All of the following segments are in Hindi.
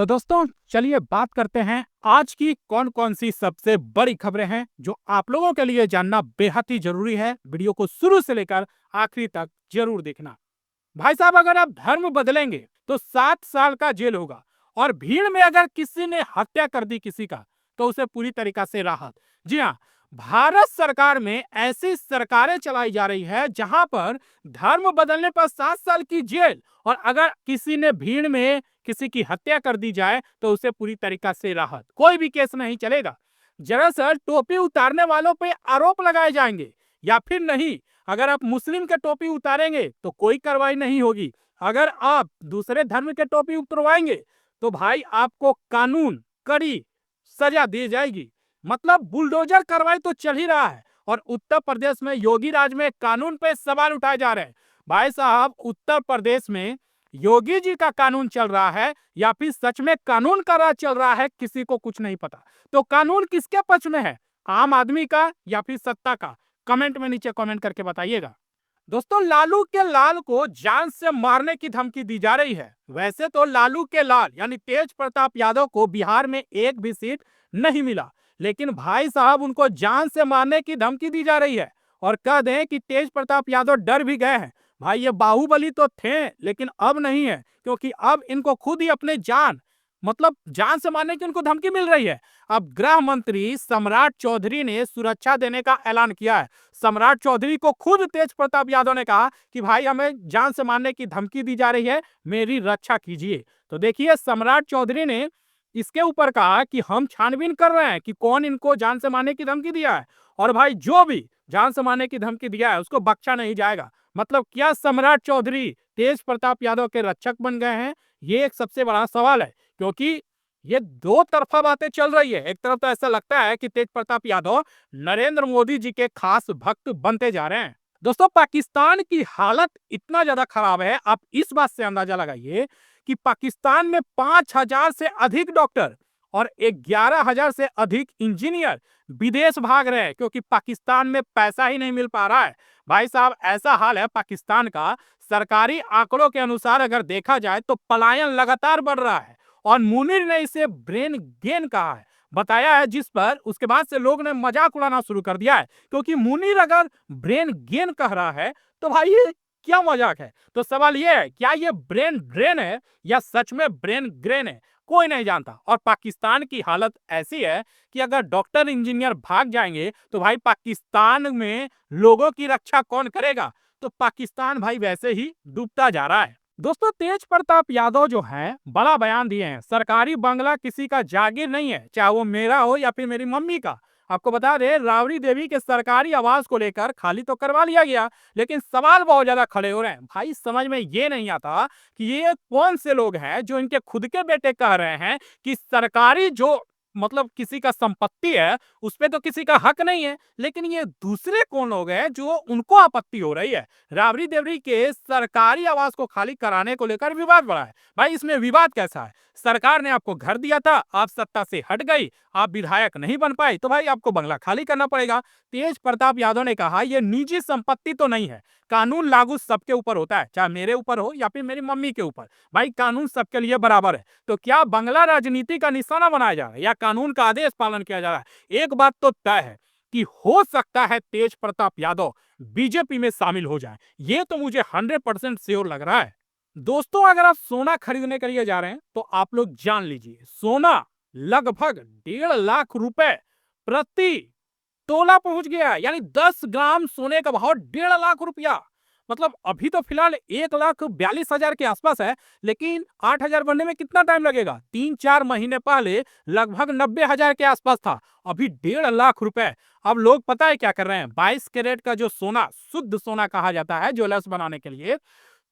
तो दोस्तों चलिए बात करते हैं आज की कौन कौन सी सबसे बड़ी खबरें हैं जो आप लोगों के लिए जानना बेहद ही जरूरी है। वीडियो को शुरू से लेकर आखिरी तक जरूर देखना। भाई साहब, अगर आप धर्म बदलेंगे तो 7 साल का जेल होगा और भीड़ में अगर किसी ने हत्या कर दी किसी का तो उसे पूरी तरीका से राहत। जी हाँ, भारत सरकार में ऐसी सरकारें चलाई जा रही है जहां पर धर्म बदलने पर 7 साल की जेल और अगर किसी ने भीड़ में किसी की हत्या कर दी जाए तो उसे पूरी तरीका से राहत, कोई भी केस नहीं चलेगा। दरअसल टोपी उतारने वालों पे आरोप लगाए जाएंगे या फिर नहीं, अगर आप मुस्लिम के टोपी उतारेंगे तो कोई कार्रवाई नहीं होगी, अगर आप दूसरे धर्म के टोपी उतरवाएंगे तो भाई आपको कानून कड़ी सजा दी जाएगी। मतलब बुलडोजर कार्रवाई तो चल ही रहा है और उत्तर प्रदेश में योगी राज में कानून पे सवाल उठाए जा रहे हैं। भाई साहब, उत्तर प्रदेश में योगी जी का कानून चल रहा है या फिर सच में कानून का राज चल रहा है, किसी को कुछ नहीं पता। तो कानून किसके पक्ष में है, आम आदमी का या फिर सत्ता का? कमेंट में नीचे कमेंट करके बताइएगा। दोस्तों, लालू के लाल को जान से मारने की धमकी दी जा रही है। वैसे तो लालू के लाल यानी तेज प्रताप यादव को बिहार में एक भी सीट नहीं मिला, लेकिन भाई साहब उनको जान से मारने की धमकी दी जा रही है। और कह दें कि तेज प्रताप यादव डर भी गए हैं। भाई, ये बाहुबली तो थे लेकिन अब नहीं है, क्योंकि अब इनको खुद ही अपने जान से मारने की उनको धमकी मिल रही है। अब गृह मंत्री सम्राट चौधरी ने सुरक्षा देने का ऐलान किया है। सम्राट चौधरी को खुद तेज प्रताप यादव ने कहा कि भाई हमें जान से मारने की धमकी दी जा रही है, मेरी रक्षा कीजिए। तो देखिए, सम्राट चौधरी ने इसके ऊपर कहा कि हम छानबीन कर रहे हैं कि कौन इनको जान से मारने की धमकी दिया है, और भाई जो भी जान से मारने की धमकी दिया है उसको बख्शा नहीं जाएगा। मतलब क्या सम्राट चौधरी तेज प्रताप यादव के रक्षक बन गए हैं? ये एक सबसे बड़ा सवाल है, क्योंकि ये दो तरफा बातें चल रही है। एक तरफ तो ऐसा लगता है कि तेज प्रताप यादव नरेंद्र मोदी जी के खास भक्त बनते जा रहे हैं। दोस्तों, पाकिस्तान की हालत इतना ज्यादा खराब है, आप इस बात से अंदाजा लगाइए कि पाकिस्तान में 5,000 से अधिक डॉक्टर और 11,000 से अधिक इंजीनियर विदेश भाग रहे हैं, क्योंकि पाकिस्तान में पैसा ही नहीं मिल पा रहा है। भाई साहब, ऐसा हाल है पाकिस्तान का, सरकारी आंकड़ों के अनुसार अगर देखा जाए तो पलायन लगातार बढ़ रहा है। और मुनीर ने इसे ब्रेन गेन कहा है, बताया है, जिस पर उसके बाद से लोग ने मजाक उड़ाना शुरू कर दिया है, क्योंकि मुनीर अगर ब्रेन गेन कह रहा है तो भाई ये क्या मजाक है। तो सवाल ये है, क्या ये ब्रेन ड्रेन है या सच में ब्रेन ग्रेन है, कोई नहीं जानता। और पाकिस्तान की हालत ऐसी है कि अगर डॉक्टर इंजीनियर भाग जाएंगे तो भाई पाकिस्तान में लोगों की रक्षा कौन करेगा? तो पाकिस्तान भाई वैसे ही डूबता जा रहा है। दोस्तों, तेज प्रताप यादव जो है बड़ा बयान दिए हैं, सरकारी बंगला किसी का जागीर नहीं है, चाहे वो मेरा हो या फिर मेरी मम्मी का। आपको बता दें, राबड़ी देवी के सरकारी आवास को लेकर खाली तो करवा लिया गया, लेकिन सवाल बहुत ज्यादा खड़े हो रहे हैं। भाई समझ में ये नहीं आता कि ये कौन से लोग हैं जो इनके खुद के बेटे कह रहे हैं कि सरकारी जो किसी का संपत्ति है उस पे तो किसी का हक नहीं है, लेकिन ये दूसरे कौन लोग हैं जो उनको आपत्ति हो रही है। राबड़ी देवरी के सरकारी आवास को खाली कराने को लेकर विवाद बढ़ा है। भाई इसमें विवाद कैसा है? सरकार ने आपको घर दिया था, आप सत्ता से हट गई, आप विधायक नहीं बन पाए, तो भाई आपको बंगला खाली करना पड़ेगा। तेज प्रताप यादव ने कहा यह निजी संपत्ति तो नहीं है, कानून लागू सबके ऊपर होता है, चाहे मेरे ऊपर हो या फिर मेरी मम्मी के ऊपर। भाई कानून सबके लिए बराबर है। तो क्या बंगला राजनीति का निशाना बनाया जा रहा है या कानून का आदेश पालन किया जा रहा है? एक बात तो तय है कि हो सकता है तेज प्रताप यादव बीजेपी में शामिल हो जाए, ये तो मुझे 100% श्योर लग रहा है। दोस्तों, अगर आप सोना खरीदने के लिए जा रहे हैं तो आप लोग जान लीजिए, सोना लगभग 1.5 लाख रुपए प्रति तोला पहुंच गया, यानी 10 ग्राम सोने का भाव 1.5 लाख रुपया। मतलब अभी तो फिलहाल 1,42,000 के आसपास है, लेकिन 8,000 बनने में कितना टाइम लगेगा? 3-4 महीने पहले लगभग 90,000 के आसपास था, अभी 1.5 लाख रुपए। अब लोग पता है क्या कर रहे हैं? 22 कैरेट का जो सोना, शुद्ध सोना कहा जाता है ज्वेलर्स बनाने के लिए,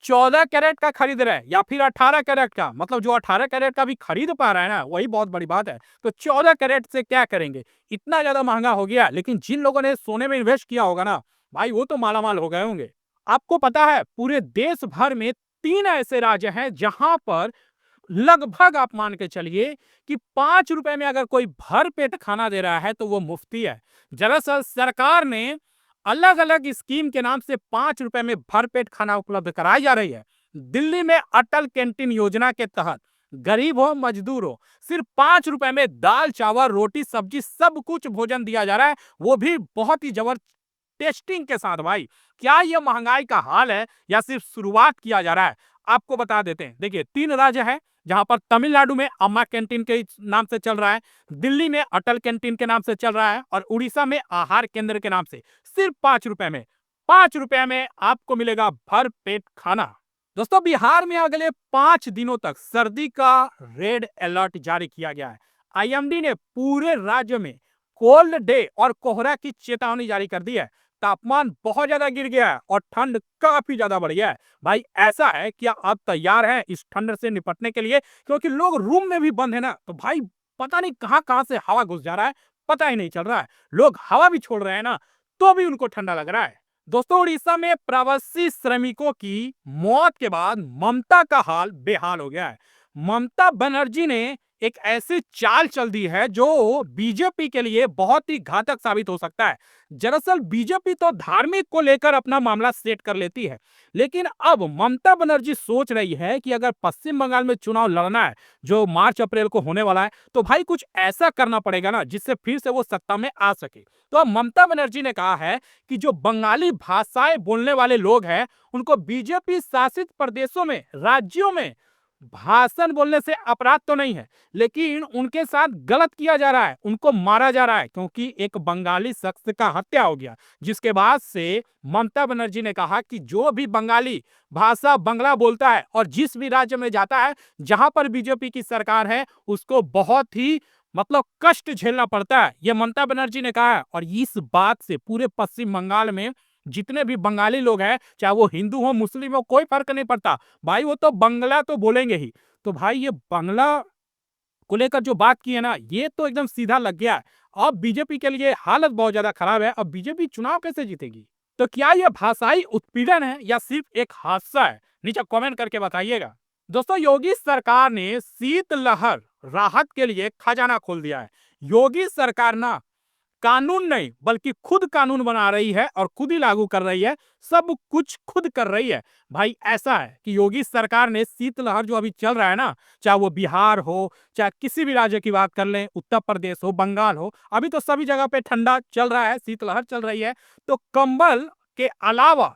14 कैरेट का खरीद रहे हैं या फिर 18 कैरेट का। मतलब जो 18 कैरेट का भी खरीद पा रहा है ना, वही बहुत बड़ी बात है। तो 14 कैरेट से क्या करेंगे? इतना ज्यादा महंगा हो गया। लेकिन जिन लोगों ने सोने में इन्वेस्ट किया होगा ना भाई, वो तो मालामाल हो गए होंगे। आपको पता है पूरे देश भर में 3 ऐसे राज्य हैं जहां पर लगभग आप मान के चलिए कि 5 रुपए में अगर कोई भर पेट खाना दे रहा है तो वो मुफ्ती है। दरअसल सरकार ने अलग अलग स्कीम के नाम से 5 रुपए में भरपेट खाना उपलब्ध कराई जा रही है। दिल्ली में अटल कैंटीन योजना के तहत गरीब हो मजदूर हो, सिर्फ 5 रुपए में दाल चावल रोटी सब्जी सब कुछ भोजन दिया जा रहा है, वो भी बहुत ही जबर टेस्टिंग के साथ। भाई क्या ये महंगाई का हाल है या सिर्फ शुरुआत किया जा रहा है? आपको बता देते हैं। देखिए 3 राज्य है जहां पर तमिलनाडु में अम्मा कैंटीन के नाम से चल रहा है, दिल्ली में अटल कैंटीन के नाम से चल रहा है और उड़ीसा में आहार केंद्र के नाम से सिर्फ 5 रुपए में, 5 रुपए में आपको मिलेगा भर पेट खाना। दोस्तों बिहार में अगले 5 दिनों तक सर्दी का रेड अलर्ट जारी किया गया है। आईएमडी ने पूरे राज्य में कोल्ड डे और कोहरा की चेतावनी जारी कर दी है। तापमान बहुत ज्यादा गिर गया है और ठंड काफी ज्यादा बढ़ गया है। भाई ऐसा है कि आप तैयार हैं इस ठंड से निपटने के लिए, क्योंकि लोग रूम में भी बंद है ना, तो भाई पता नहीं कहां कहां से हवा घुस जा रहा है, पता ही नहीं चल रहा है। लोग हवा भी छोड़ रहे हैं ना, तो भी उनको ठंडा लग रहा है। दोस्तों उड़ीसा में प्रवासी श्रमिकों की मौत के बाद ममता का हाल बेहाल हो गया है। ममता बनर्जी ने एक ऐसी चाल चल दी है जो बीजेपी के लिए बहुत ही घातक साबित हो सकता है। दरअसल बीजेपी तो धार्मिक को लेकर अपना मामला सेट कर लेती है, लेकिन अब ममता बनर्जी सोच रही है कि अगर पश्चिम बंगाल में चुनाव लड़ना है जो मार्च अप्रैल को होने वाला है, तो भाई कुछ ऐसा करना पड़ेगा ना जिससे फिर से वो सत्ता में आ सके। तो अब ममता बनर्जी ने कहा है कि जो बंगाली भाषाएं बोलने वाले लोग हैं उनको बीजेपी शासित प्रदेशों में, राज्यों में भाषण बोलने से अपराध तो नहीं है, लेकिन उनके साथ गलत किया जा रहा है, उनको मारा जा रहा है, क्योंकि एक बंगाली शख्स का हत्या हो गया। जिसके बाद से ममता बनर्जी ने कहा कि जो भी बंगाली भाषा बंगला बोलता है और जिस भी राज्य में जाता है जहां पर बीजेपी की सरकार है, उसको बहुत ही कष्ट झेलना पड़ता है, यह ममता बनर्जी ने कहा है। और इस बात से पूरे पश्चिम बंगाल में जितने भी बंगाली लोग हैं, चाहे वो हिंदू हो मुस्लिम हो, कोई फर्क नहीं पड़ता, भाई वो तो बंगला तो बोलेंगे ही। तो भाई ये बंगला को लेकर जो बात की है ना, ये तो एकदम सीधा लग गया है। अब बीजेपी के लिए हालत बहुत ज्यादा खराब है। अब बीजेपी चुनाव कैसे जीतेगी? तो क्या यह भाषाई उत्पीड़न है या सिर्फ एक हादसा है? नीचे कमेंट करके बताइएगा। दोस्तों योगी सरकार ने शीतलहर राहत के लिए खजाना खोल दिया है। योगी सरकार ना कानून नहीं बल्कि खुद कानून बना रही है और खुद ही लागू कर रही है, सब कुछ खुद कर रही है। भाई ऐसा है कि योगी सरकार ने शीतलहर जो अभी चल रहा है ना, चाहे वो बिहार हो, चाहे किसी भी राज्य की बात कर लें, उत्तर प्रदेश हो, बंगाल हो, अभी तो सभी जगह पे ठंडा चल रहा है, शीतलहर चल रही है। तो कंबल के अलावा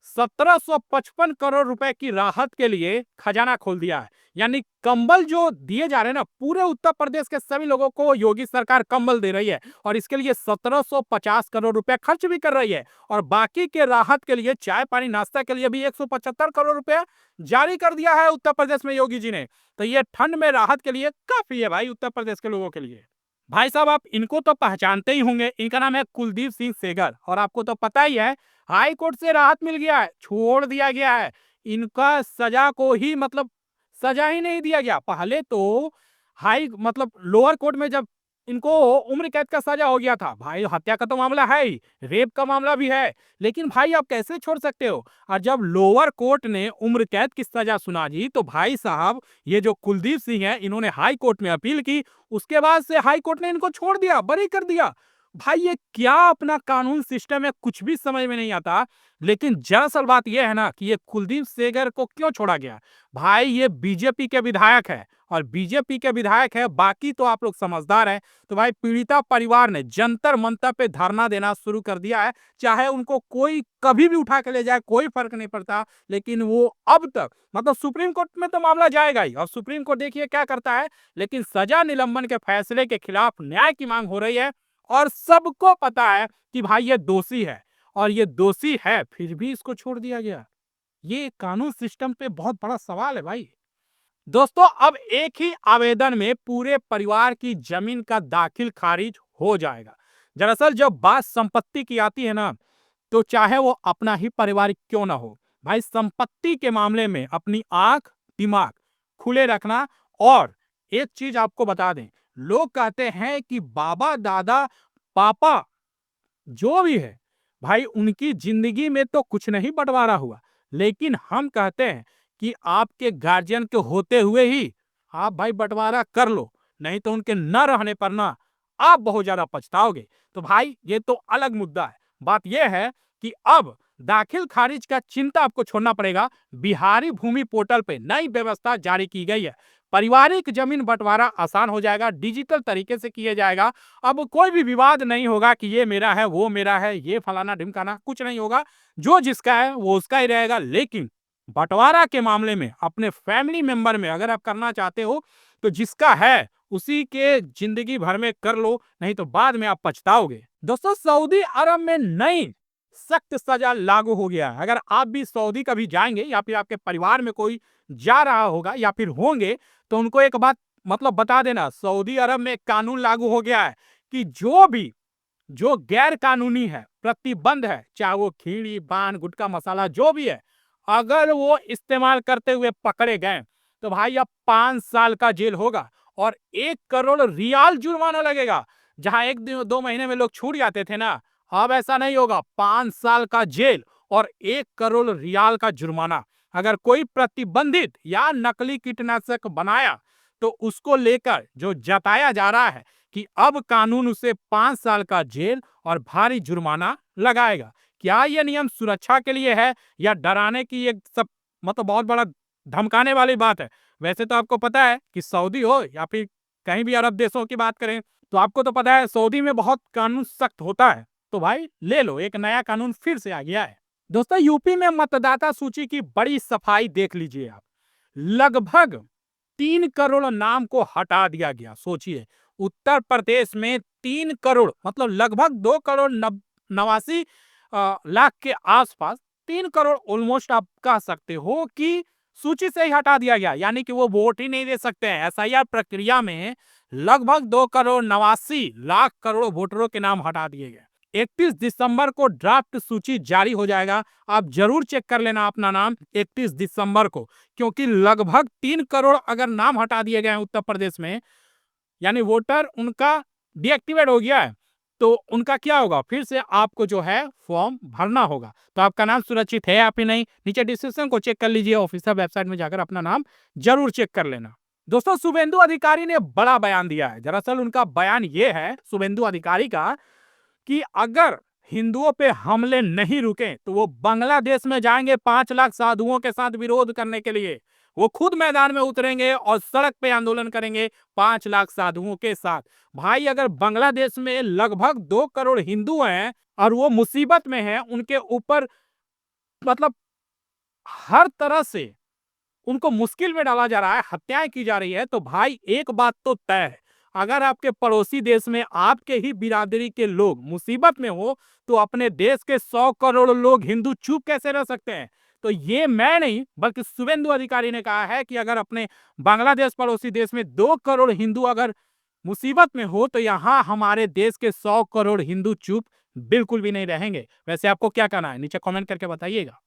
1755 करोड़ रुपए की राहत के लिए खजाना खोल दिया है। यानी कंबल जो दिए जा रहे हैं ना, पूरे उत्तर प्रदेश के सभी लोगों को योगी सरकार कंबल दे रही है और इसके लिए 1750 करोड़ रुपए खर्च भी कर रही है। और बाकी के राहत के लिए चाय पानी नाश्ता के लिए भी 175 करोड़ रुपए जारी कर दिया है उत्तर प्रदेश में योगी जी ने। तो ये ठंड में राहत के लिए काफी है भाई उत्तर प्रदेश के लोगों के लिए। भाई साहब आप इनको तो पहचानते ही होंगे, इनका नाम है कुलदीप सिंह सेंगर और आपको तो पता ही है हाई कोर्ट से राहत मिल गया है, छोड़ दिया गया है। इनका सजा को ही सजा ही नहीं दिया गया। पहले तो हाई लोअर कोर्ट में जब इनको उम्र कैद का सजा हो गया था, भाई हत्या का तो मामला है ही, रेप का मामला भी है, लेकिन भाई आप कैसे छोड़ सकते हो? और जब लोअर कोर्ट ने उम्र कैद की सजा सुना दी तो भाई साहब ये जो कुलदीप सिंह है इन्होंने हाई कोर्ट में अपील की, उसके बाद से हाई कोर्ट ने इनको छोड़ दिया, बरी कर दिया। भाई ये क्या अपना कानून सिस्टम है, कुछ भी समझ में नहीं आता। लेकिन दरअसल बात यह है ना कि ये कुलदीप सेंगर को क्यों छोड़ा गया? भाई ये बीजेपी के विधायक है और बीजेपी के विधायक है, बाकी तो आप लोग समझदार हैं। तो भाई पीड़िता परिवार ने जंतर मंतर पे धरना देना शुरू कर दिया है, चाहे उनको कोई कभी भी उठा के ले जाए कोई फर्क नहीं पड़ता। लेकिन वो अब तक सुप्रीम कोर्ट में तो मामला जाएगा ही और सुप्रीम कोर्ट देखिए क्या करता है, लेकिन सजा निलंबन के फैसले के खिलाफ न्याय की मांग हो रही है और सबको पता है कि भाई ये दोषी है और ये दोषी है, फिर भी इसको छोड़ दिया गया। ये कानून सिस्टम पे बहुत बड़ा सवाल है भाई। दोस्तों अब एक ही आवेदन में पूरे परिवार की जमीन का दाखिल खारिज हो जाएगा। दरअसल जब बात संपत्ति की आती है ना, तो चाहे वो अपना ही परिवार क्यों ना हो, भाई संपत्ति के मामले में अपनी आंख दिमाग खुले रखना। और एक चीज आपको बता दें, लोग कहते हैं कि बाबा दादा पापा जो भी है भाई उनकी जिंदगी में तो कुछ नहीं बंटवारा हुआ, लेकिन हम कहते हैं कि आपके गार्जियन के होते हुए ही आप भाई बंटवारा कर लो, नहीं तो उनके न रहने पर ना आप बहुत ज्यादा पछताओगे। तो भाई ये तो अलग मुद्दा है। बात यह है कि अब दाखिल खारिज का चिंता आपको छोड़ना पड़ेगा। बिहारी भूमि पोर्टल पे नई व्यवस्था जारी की गई है। पारिवारिक जमीन बंटवारा आसान हो जाएगा, डिजिटल तरीके से किया जाएगा। अब कोई भी विवाद नहीं होगा कि ये मेरा है, वो मेरा है, ये फलाना ढिमकाना, कुछ नहीं होगा। जो जिसका है वो उसका ही रहेगा। लेकिन बंटवारा के मामले में अपने फैमिली मेंबर में अगर आप करना चाहते हो तो जिसका है उसी के जिंदगी भर में कर लो, नहीं तो बाद में आप पछताओगे। दोस्तों, सऊदी अरब में नई सख्त सजा लागू हो गया है। अगर आप भी सऊदी कभी जाएंगे या फिर आपके परिवार में कोई जा रहा होगा या फिर होंगे, तो उनको एक बात मतलब बता देना, सऊदी अरब में कानून लागू हो गया है कि जो गैर कानूनी है, प्रतिबंध है, चाहे वो खीड़ी, पान, गुटखा, मसाला जो भी है, अगर वो इस्तेमाल करते हुए पकड़े गए तो भाई अब 5 साल का जेल होगा और 1 करोड़ रियाल जुर्माना लगेगा। जहां 1-2 महीने में लोग छूट जाते थे ना, अब ऐसा नहीं होगा। 5 साल का जेल और 1 करोड़ रियाल का जुर्माना। अगर कोई प्रतिबंधित या नकली कीटनाशक बनाया तो उसको लेकर जो जताया जा रहा है कि अब कानून उसे 5 साल का जेल और भारी जुर्माना लगाएगा। क्या यह नियम सुरक्षा के लिए है या डराने की एक सब मतलब बहुत बड़ा धमकाने वाली बात है? वैसे तो आपको पता है कि सऊदी हो या फिर कहीं भी अरब देशों की बात करें, तो आपको तो पता है सऊदी में बहुत कानून सख्त होता है। तो भाई ले लो, एक नया कानून फिर से आ गया है। दोस्तों, यूपी में मतदाता सूची की बड़ी सफाई देख लीजिए आप। लगभग 3 करोड़ नाम को हटा दिया गया। सोचिए, उत्तर प्रदेश में 3 करोड़ मतलब लगभग 2 करोड़ 89 लाख के आसपास, 3 करोड़ ऑलमोस्ट आप कह सकते हो कि सूची से ही हटा दिया गया, यानी कि वो वोट ही नहीं दे सकते हैं। एसआईआर प्रक्रिया में लगभग 2 करोड़ 89 लाख करोड़ वोटरों के नाम हटा दिए गए। 31 दिसंबर को ड्राफ्ट सूची जारी हो जाएगा। आप जरूर चेक कर लेना अपना नाम 31 दिसंबर को, क्योंकि लगभग 3 करोड़ अगर नाम हटा दिए गए हैं उत्तर प्रदेश में, यानी वोटर उनका डीएक्टिवेट हो गया है, तो उनका क्या होगा? फिर से आपको जो है फॉर्म भरना होगा। तो आपका नाम सुरक्षित है या फिर नहीं, नीचे डिस्क्रिप्शन को चेक कर लीजिए, ऑफिशियल वेबसाइट में जाकर अपना नाम जरूर चेक कर लेना। दोस्तों, शुभेंदु अधिकारी ने बड़ा बयान दिया है। दरअसल उनका बयान ये है शुभेंदु अधिकारी का कि अगर हिंदुओं पे हमले नहीं रुके तो वो बांग्लादेश में जाएंगे 5 लाख साधुओं के साथ विरोध करने के लिए। वो खुद मैदान में उतरेंगे और सड़क पे आंदोलन करेंगे 5 लाख साधुओं के साथ। भाई, अगर बांग्लादेश में लगभग 2 करोड़ हिंदू हैं और वो मुसीबत में हैं, उनके ऊपर मतलब हर तरह से उनको मुश्किल में डाला जा रहा है, हत्याएं की जा रही है, तो भाई एक बात तो तय है, अगर आपके पड़ोसी देश में आपके ही बिरादरी के लोग मुसीबत में हो, तो अपने देश के 100 करोड़ लोग हिंदू चुप कैसे रह सकते हैं? तो ये मैं नहीं बल्कि शुभेंदु अधिकारी ने कहा है कि अगर अपने बांग्लादेश पड़ोसी देश में 2 करोड़ हिंदू अगर मुसीबत में हो, तो यहाँ हमारे देश के 100 करोड़ हिंदू चुप बिल्कुल भी नहीं रहेंगे। वैसे आपको क्या कहना है? नीचे कमेंट करके बताइएगा।